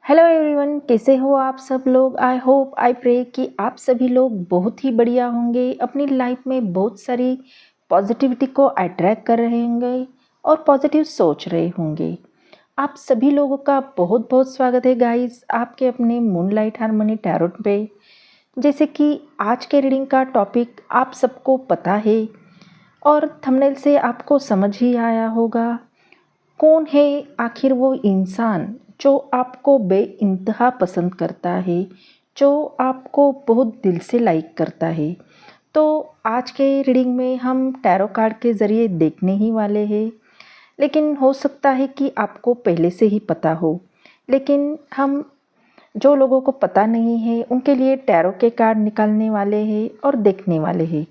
Hello everyone, कैसे हो आप सब लोग। आई होप आई प्रे कि आप सभी लोग बहुत ही बढ़िया होंगे, अपनी लाइफ में बहुत सारी पॉजिटिविटी को अट्रैक्ट कर रहे होंगे और पॉजिटिव सोच रहे होंगे। आप सभी लोगों का बहुत बहुत स्वागत है गाइस आपके अपने मूनलाइट हार्मनी टैरोट पे। जैसे कि आज के रीडिंग का टॉपिक आप सबको पता है और थंबनेल से आपको समझ ही आया होगा। कौन है आखिर वो इंसान जो आपको बेइंतहा पसंद करता है, जो आपको बहुत दिल से लाइक करता है। तो आज के रीडिंग में हम टैरो कार्ड के ज़रिए देखने ही वाले हैं, लेकिन हो सकता है कि आपको पहले से ही पता हो। लेकिन हम जो लोगों को पता नहीं है उनके लिए टैरो के कार्ड निकालने वाले हैं और देखने वाले हैं।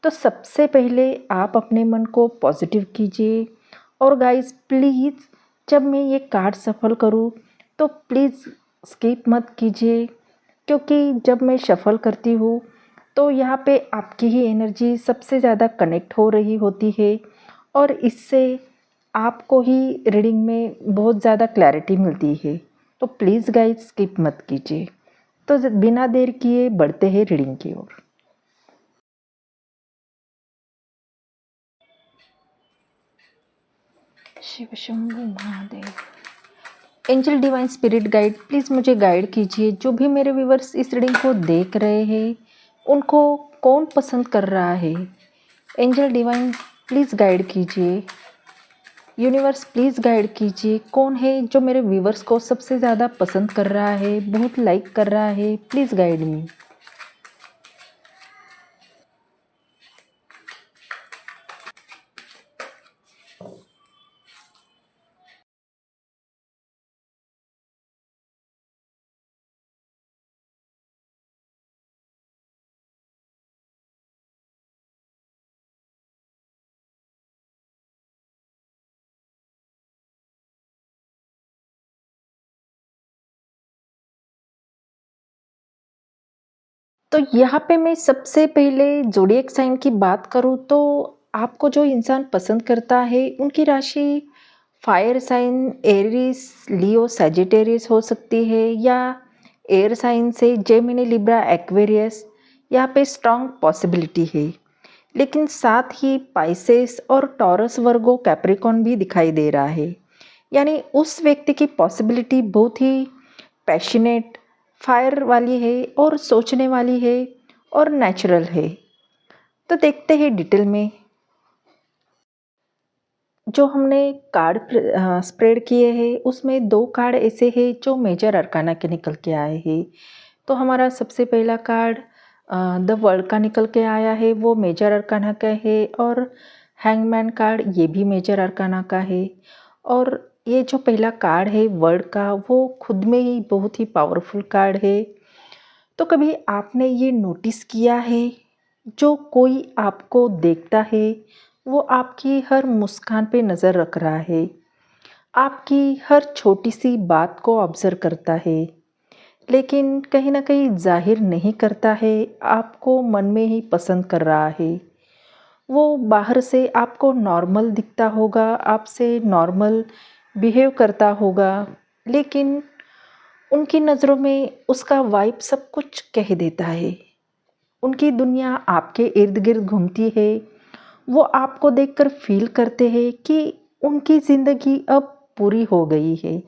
तो सबसे पहले आप अपने मन को पॉजिटिव कीजिए और गाइस प्लीज़ जब मैं ये कार्ड सफल करूँ तो प्लीज़ स्किप मत कीजिए, क्योंकि जब मैं शफल करती हूँ तो यहाँ पे आपकी ही एनर्जी सबसे ज़्यादा कनेक्ट हो रही होती है और इससे आपको ही रीडिंग में बहुत ज़्यादा क्लैरिटी मिलती है। तो प्लीज़ गाइस स्किप मत कीजिए। तो बिना देर किए बढ़ते हैं रीडिंग की ओर। Shiv Shambhu Mahadev. Angel divine spirit guide please मुझे गाइड कीजिए। जो भी मेरे व्यूवर्स इस रीडिंग को देख रहे हैं उनको कौन पसंद कर रहा है। एंजल डिवाइन प्लीज़ गाइड कीजिए। यूनिवर्स प्लीज़ गाइड कीजिए, कौन है जो मेरे व्यूवर्स को सबसे ज़्यादा पसंद कर रहा है, बहुत लाइक कर रहा है। Please guide me. तो यहाँ पे मैं सबसे पहले ज़ोडिएक साइन की बात करूँ तो आपको जो इंसान पसंद करता है उनकी राशि fire sign Aries Leo Sagittarius हो सकती है, या एयर साइन से जेमिनी लिब्रा एक्वेरियस यहाँ पे स्ट्रॉन्ग पॉसिबिलिटी है। लेकिन साथ ही पाइसेस और टॉरस वर्गो कैप्रिकॉन भी दिखाई दे रहा है, यानी उस व्यक्ति की पॉसिबिलिटी बहुत ही पैशनेट फायर वाली है और सोचने वाली है और नेचुरल है। तो देखते हैं डिटेल में। जो हमने कार्ड स्प्रेड किए हैं उसमें दो कार्ड ऐसे हैं जो मेजर अरकाना के निकल के आए हैं। तो हमारा सबसे पहला कार्ड द वर्ल्ड का निकल के आया है, वो मेजर अरकाना का है। और हैंगमैन कार्ड ये भी मेजर अरकाना का है। और ये जो पहला कार्ड है वर्ल्ड का, वो खुद में ही बहुत ही पावरफुल कार्ड है। तो कभी आपने ये नोटिस किया है, जो कोई आपको देखता है वो आपकी हर मुस्कान पे नज़र रख रहा है, आपकी हर छोटी सी बात को ऑब्ज़र्व करता है, लेकिन कहीं ना कहीं जाहिर नहीं करता है, आपको मन में ही पसंद कर रहा है। वो बाहर से आपको नॉर्मल दिखता होगा, आपसे नॉर्मल बिहेव करता होगा, लेकिन उनकी नज़रों में उसका वाइब सब कुछ कह देता है। उनकी दुनिया आपके इर्द गिर्द घूमती है। वो आपको देखकर फील करते हैं कि उनकी ज़िंदगी अब पूरी हो गई है।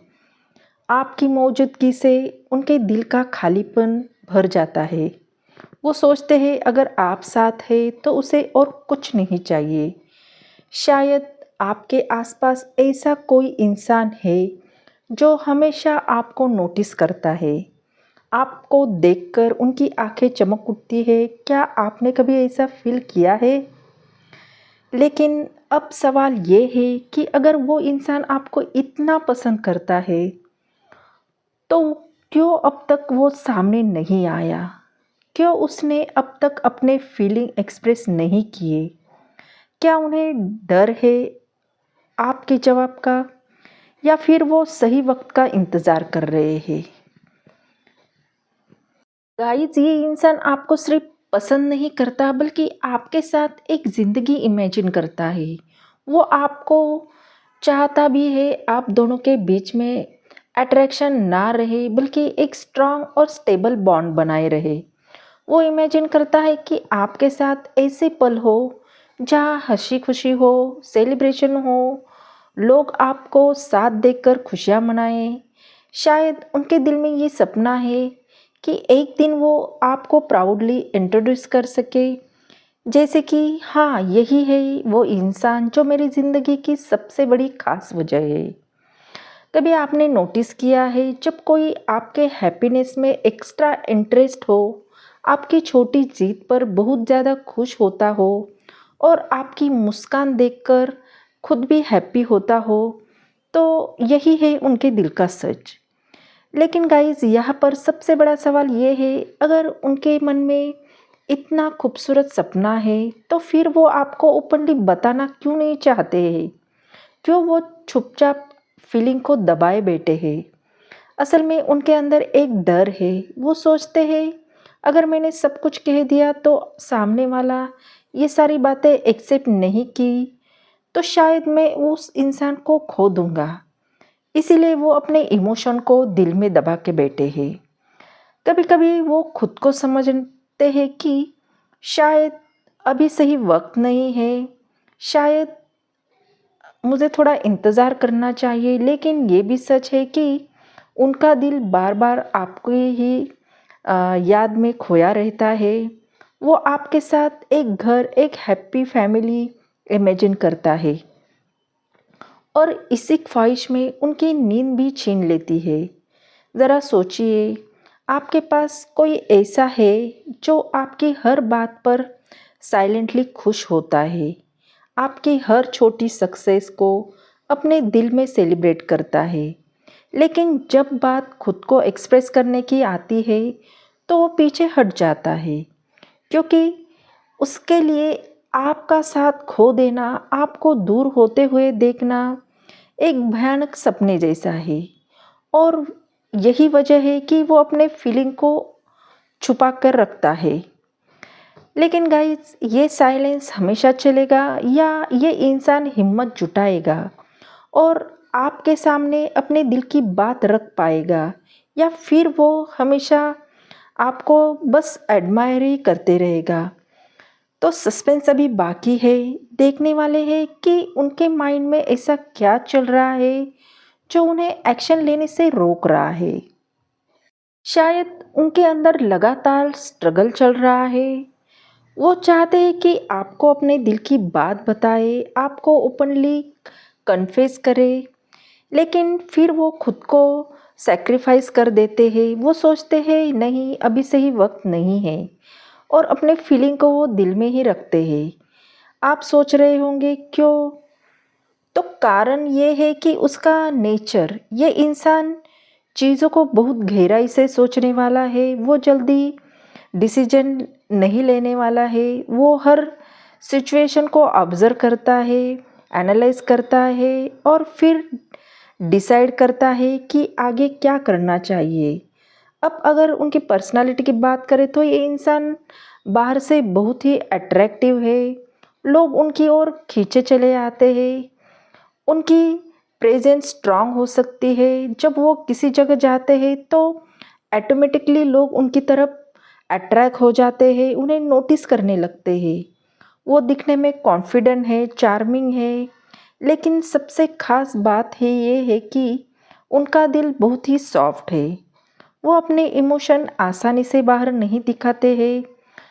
आपकी मौजूदगी से उनके दिल का खालीपन भर जाता है। वो सोचते हैं अगर आप साथ हैं तो उसे और कुछ नहीं चाहिए। शायद आपके आसपास ऐसा कोई इंसान है जो हमेशा आपको नोटिस करता है। आपको देखकर उनकी आंखें चमक उठती है। क्या आपने कभी ऐसा फील किया है? लेकिन अब सवाल ये है कि अगर वो इंसान आपको इतना पसंद करता है तो क्यों अब तक वो सामने नहीं आया? क्यों उसने अब तक अपने फीलिंग एक्सप्रेस नहीं किए? क्या उन्हें डर है आपके जवाब का, या फिर वो सही वक्त का इंतज़ार कर रहे हैं? गाइस, ये इंसान आपको सिर्फ पसंद नहीं करता बल्कि आपके साथ एक ज़िंदगी इमेजिन करता है। वो आपको चाहता भी है, आप दोनों के बीच में अट्रैक्शन ना रहे बल्कि एक स्ट्रांग और स्टेबल बॉन्ड बनाए रहे। वो इमेजिन करता है कि आपके साथ ऐसे पल हो जहाँ हंसी खुशी हो, सेलिब्रेशन हो, लोग आपको साथ देखकर खुशियाँ मनाएं। शायद उनके दिल में ये सपना है कि एक दिन वो आपको प्राउडली इंट्रोड्यूस कर सके, जैसे कि हाँ, यही है वो इंसान जो मेरी ज़िंदगी की सबसे बड़ी खास वजह है। कभी आपने नोटिस किया है जब कोई आपके हैप्पीनेस में एक्स्ट्रा इंटरेस्ट हो, आपकी छोटी जीत पर बहुत ज़्यादा खुश होता हो और आपकी मुस्कान देखकर खुद भी हैप्पी होता हो, तो यही है उनके दिल का सच। लेकिन गाइस, यहाँ पर सबसे बड़ा सवाल ये है, अगर उनके मन में इतना खूबसूरत सपना है तो फिर वो आपको ओपनली बताना क्यों नहीं चाहते हैं? क्यों वो चुपचाप फीलिंग को दबाए बैठे हैं? असल में उनके अंदर एक डर है। वो सोचते हैं अगर मैंने सब कुछ कह दिया तो सामने वाला ये सारी बातें एक्सेप्ट नहीं की तो शायद मैं उस इंसान को खो दूंगा। इसीलिए वो अपने इमोशन को दिल में दबा के बैठे हैं। कभी कभी वो खुद को समझते हैं कि शायद अभी सही वक्त नहीं है, शायद मुझे थोड़ा इंतज़ार करना चाहिए। लेकिन ये भी सच है कि उनका दिल बार बार आपको ही याद में खोया रहता है। वो आपके साथ एक घर, एक हैप्पी फैमिली इमेजिन करता है और इसी ख्वाहिश में उनकी नींद भी छीन लेती है। ज़रा सोचिए, आपके पास कोई ऐसा है जो आपकी हर बात पर साइलेंटली खुश होता है, आपकी हर छोटी सक्सेस को अपने दिल में सेलिब्रेट करता है, लेकिन जब बात खुद को एक्सप्रेस करने की आती है तो वो पीछे हट जाता है, क्योंकि उसके लिए आपका साथ खो देना, आपको दूर होते हुए देखना एक भयानक सपने जैसा है। और यही वजह है कि वो अपने फीलिंग को छुपा कर रखता है। लेकिन गाइस, ये साइलेंस हमेशा चलेगा या ये इंसान हिम्मत जुटाएगा और आपके सामने अपने दिल की बात रख पाएगा, या फिर वो हमेशा आपको बस एडमायर ही करते रहेगा? तो सस्पेंस अभी बाकी है। देखने वाले हैं कि उनके माइंड में ऐसा क्या चल रहा है जो उन्हें एक्शन लेने से रोक रहा है। शायद उनके अंदर लगातार स्ट्रगल चल रहा है। वो चाहते हैं कि आपको अपने दिल की बात बताए, आपको ओपनली कन्फेस करे, लेकिन फिर वो खुद को सैक्रिफाइस कर देते हैं। वो सोचते हैं नहीं, अभी सही वक्त नहीं है, और अपने फीलिंग को वो दिल में ही रखते हैं। आप सोच रहे होंगे क्यों? तो कारण ये है कि उसका नेचर, ये इंसान चीज़ों को बहुत गहराई से सोचने वाला है। वो जल्दी डिसीजन नहीं लेने वाला है। वो हर सिचुएशन को ऑब्ज़र्व करता है, एनालाइज करता है और फिर डिसाइड करता है कि आगे क्या करना चाहिए। अब अगर उनकी पर्सनालिटी की बात करें तो ये इंसान बाहर से बहुत ही अट्रैक्टिव है। लोग उनकी ओर खींचे चले आते हैं। उनकी प्रेजेंस स्ट्रांग हो सकती है। जब वो किसी जगह जाते हैं तो ऑटोमेटिकली लोग उनकी तरफ अट्रैक्ट हो जाते हैं, उन्हें नोटिस करने लगते हैं। वो दिखने में कॉन्फिडेंट है, चार्मिंग है, लेकिन सबसे खास बात है ये है कि उनका दिल बहुत ही सॉफ्ट है। वो अपने इमोशन आसानी से बाहर नहीं दिखाते हैं।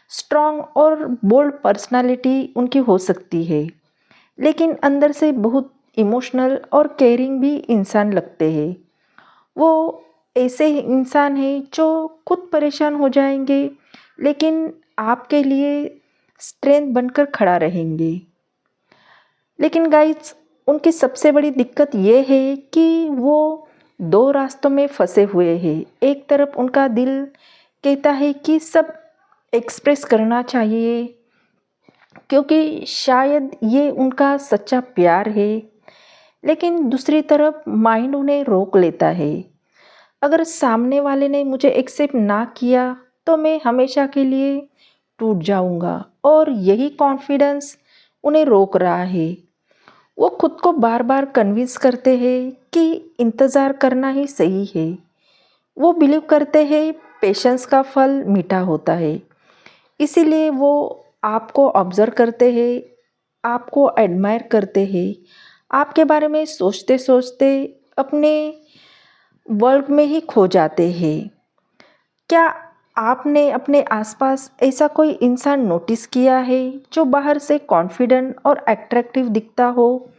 स्ट्रांग और बोल्ड पर्सनालिटी उनकी हो सकती है, लेकिन अंदर से बहुत इमोशनल और केयरिंग भी इंसान लगते हैं। वो ऐसे इंसान हैं जो खुद परेशान हो जाएंगे, लेकिन आपके लिए स्ट्रेंथ बनकर खड़ा रहेंगे। लेकिन गाइस, उनकी सबसे बड़ी दिक्कत ये है कि वो दो रास्तों में फंसे हुए हैं। एक तरफ उनका दिल कहता है कि सब एक्सप्रेस करना चाहिए, क्योंकि शायद ये उनका सच्चा प्यार है, लेकिन दूसरी तरफ माइंड उन्हें रोक लेता है। अगर सामने वाले ने मुझे एक्सेप्ट ना किया तो मैं हमेशा के लिए टूट जाऊंगा, और यही कॉन्फिडेंस उन्हें रोक रहा है। वो खुद को बार बार कन्विंस करते हैं कि इंतज़ार करना ही सही है। वो बिलीव करते हैं पेशेंस का फल मीठा होता है। इसीलिए वो आपको ऑब्ज़र्व करते हैं, आपको एडमायर करते हैं, आपके बारे में सोचते-सोचते अपने वर्ल्ड में ही खो जाते हैं। क्या आपने अपने आसपास ऐसा कोई इंसान नोटिस किया है जो बाहर से कॉन्फिडेंट और अट्रैक्टिव दिखता हो,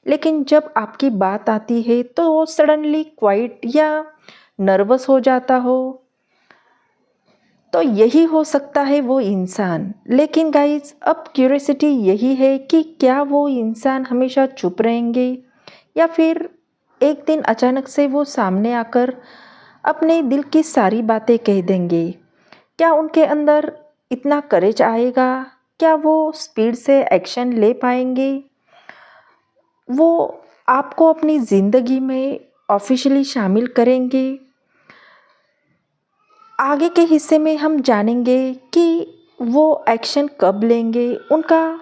लेकिन जब आपकी बात आती है तो वो सडनली क्वाइट या नर्वस हो जाता हो? तो यही हो सकता है वो इंसान। लेकिन गाइस, अब क्यूरियोसिटी यही है कि क्या वो इंसान हमेशा चुप रहेंगे या फिर एक दिन अचानक से वो सामने आकर अपने दिल की सारी बातें कह देंगे? क्या उनके अंदर इतना करेज आएगा? क्या वो स्पीड से एक्शन ले पाएंगे? वो आपको अपनी ज़िंदगी में ऑफिशियली शामिल करेंगे? आगे के हिस्से में हम जानेंगे कि वो एक्शन कब लेंगे, उनका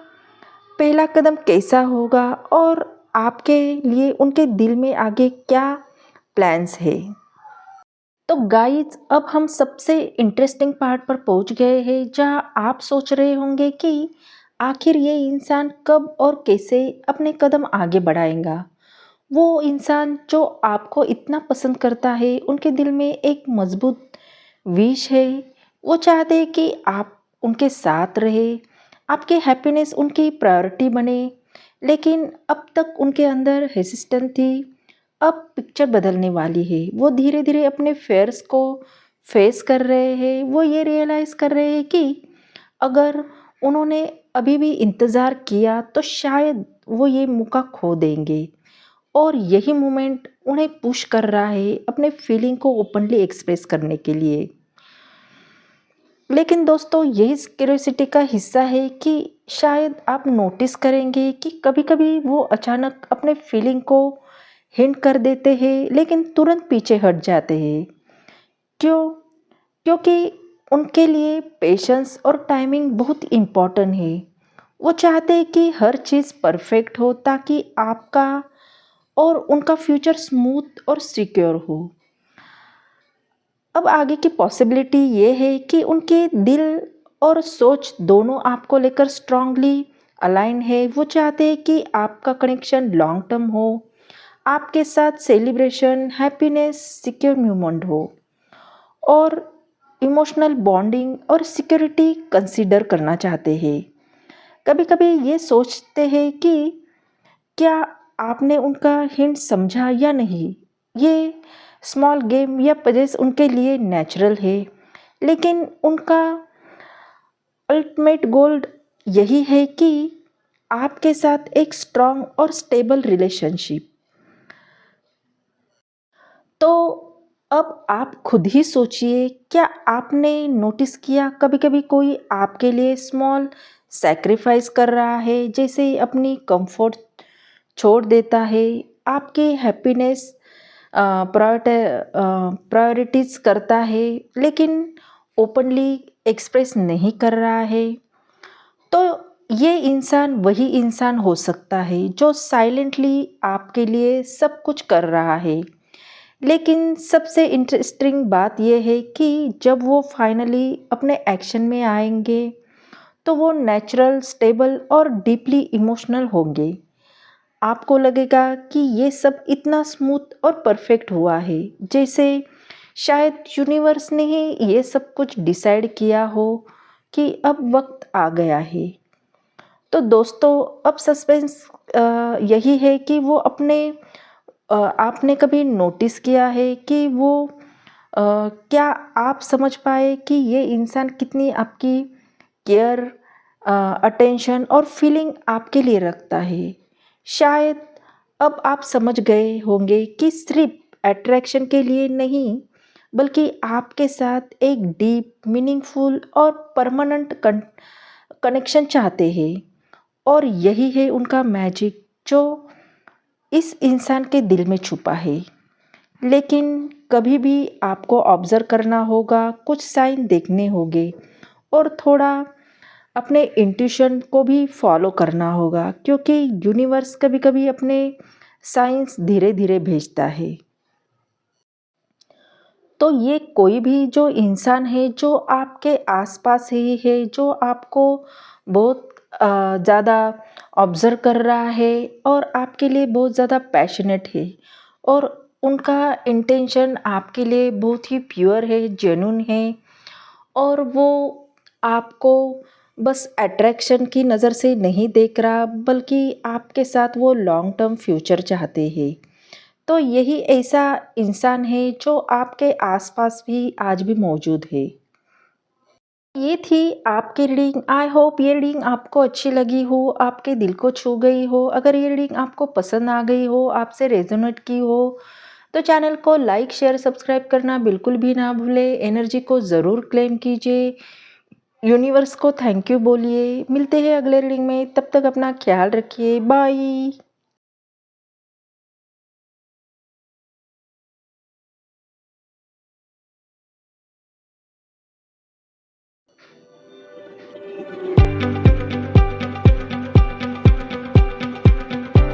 पहला कदम कैसा होगा और आपके लिए उनके दिल में आगे क्या प्लान्स है। तो गाइज, अब हम सबसे इंटरेस्टिंग पार्ट पर पहुंच गए हैं, जहां आप सोच रहे होंगे कि आखिर ये इंसान कब और कैसे अपने कदम आगे बढ़ाएगा। वो इंसान जो आपको इतना पसंद करता है, उनके दिल में एक मजबूत विश है। वो चाहते हैं कि आप उनके साथ रहे, आपके हैप्पीनेस उनकी प्रायोरिटी बने। लेकिन अब तक उनके अंदर हेसिस्टेंस थी, अब पिक्चर बदलने वाली है। वो धीरे धीरे अपने फेयर्स को फेस कर रहे हैं। वो ये रियलाइज़ कर रहे हैं कि अगर उन्होंने अभी भी इंतज़ार किया तो शायद वो ये मौका खो देंगे। और यही मोमेंट उन्हें पुश कर रहा है अपने फीलिंग को ओपनली एक्सप्रेस करने के लिए। लेकिन दोस्तों, यही क्यूरियोसिटी का हिस्सा है कि शायद आप नोटिस करेंगे कि कभी-कभी वो अचानक अपने फीलिंग को हिंट कर देते हैं, लेकिन तुरंत पीछे हट जाते हैं। क्यों? क्योंकि उनके लिए पेशेंस और टाइमिंग बहुत इम्पोर्टेंट है। वो चाहते हैं कि हर चीज़ परफेक्ट हो ताकि आपका और उनका फ्यूचर स्मूथ और सिक्योर हो। अब आगे की पॉसिबिलिटी ये है कि उनके दिल और सोच दोनों आपको लेकर स्ट्रांगली अलाइन है। वो चाहते हैं कि आपका कनेक्शन लॉन्ग टर्म हो, आपके साथ सेलिब्रेशन, हैप्पीनेस, सिक्योर मूवमेंट हो और इमोशनल बॉन्डिंग और सिक्योरिटी कंसीडर करना चाहते हैं। कभी कभी ये सोचते हैं कि क्या आपने उनका हिंट समझा या नहीं। ये स्मॉल गेम या पजेस उनके लिए नेचुरल है, लेकिन उनका अल्टीमेट गोल यही है कि आपके साथ एक स्ट्रॉन्ग और स्टेबल रिलेशनशिप। तो अब आप खुद ही सोचिए, क्या आपने नोटिस किया कभी कभी कोई आपके लिए स्मॉल सैक्रिफाइस कर रहा है, जैसे अपनी कंफर्ट छोड़ देता है, आपकी हैप्पीनेस प्रायोरिटीज करता है, लेकिन ओपनली एक्सप्रेस नहीं कर रहा है। तो ये इंसान वही इंसान हो सकता है जो साइलेंटली आपके लिए सब कुछ कर रहा है। लेकिन सबसे इंटरेस्टिंग बात यह है कि जब वो फाइनली अपने एक्शन में आएंगे तो वो नेचुरल, स्टेबल और डीपली इमोशनल होंगे। आपको लगेगा कि ये सब इतना स्मूथ और परफेक्ट हुआ है, जैसे शायद यूनिवर्स ने ही ये सब कुछ डिसाइड किया हो कि अब वक्त आ गया है। तो दोस्तों, अब सस्पेंस यही है कि वो आपने कभी नोटिस किया है कि वो क्या आप समझ पाए कि ये इंसान कितनी आपकी केयर, अटेंशन और फीलिंग आपके लिए रखता है। शायद अब आप समझ गए होंगे कि सिर्फ अट्रैक्शन के लिए नहीं, बल्कि आपके साथ एक डीप, मीनिंगफुल और परमानेंट कनेक्शन चाहते हैं। और यही है उनका मैजिक जो इस इंसान के दिल में छुपा है। लेकिन कभी भी आपको ऑब्ज़र्व करना होगा, कुछ साइन देखने होंगे और थोड़ा अपने इंट्यूशन को भी फॉलो करना होगा, क्योंकि यूनिवर्स कभी-कभी अपने साइंस धीरे-धीरे भेजता है। तो ये कोई भी जो इंसान है जो आपके आसपास ही है, जो आपको बहुत ज़्यादा ऑब्ज़र्व कर रहा है और आपके लिए बहुत ज़्यादा पैशनेट है, और उनका इंटेंशन आपके लिए बहुत ही प्योर है, जेन्युइन है, और वो आपको बस अट्रैक्शन की नज़र से नहीं देख रहा, बल्कि आपके साथ वो लॉन्ग टर्म फ्यूचर चाहते हैं। तो यही ऐसा इंसान है जो आपके आसपास भी आज भी मौजूद है। ये थी आपकी रीडिंग। आई होप ये रीडिंग आपको अच्छी लगी हो, आपके दिल को छू गई हो। अगर ये रीडिंग आपको पसंद आ गई हो, आपसे रेजोनेट की हो, तो चैनल को लाइक शेयर सब्सक्राइब करना बिल्कुल भी ना भूलें। एनर्जी को ज़रूर क्लेम कीजिए, यूनिवर्स को थैंक यू बोलिए। मिलते हैं अगले रीडिंग में, तब तक अपना ख्याल रखिए। बाय।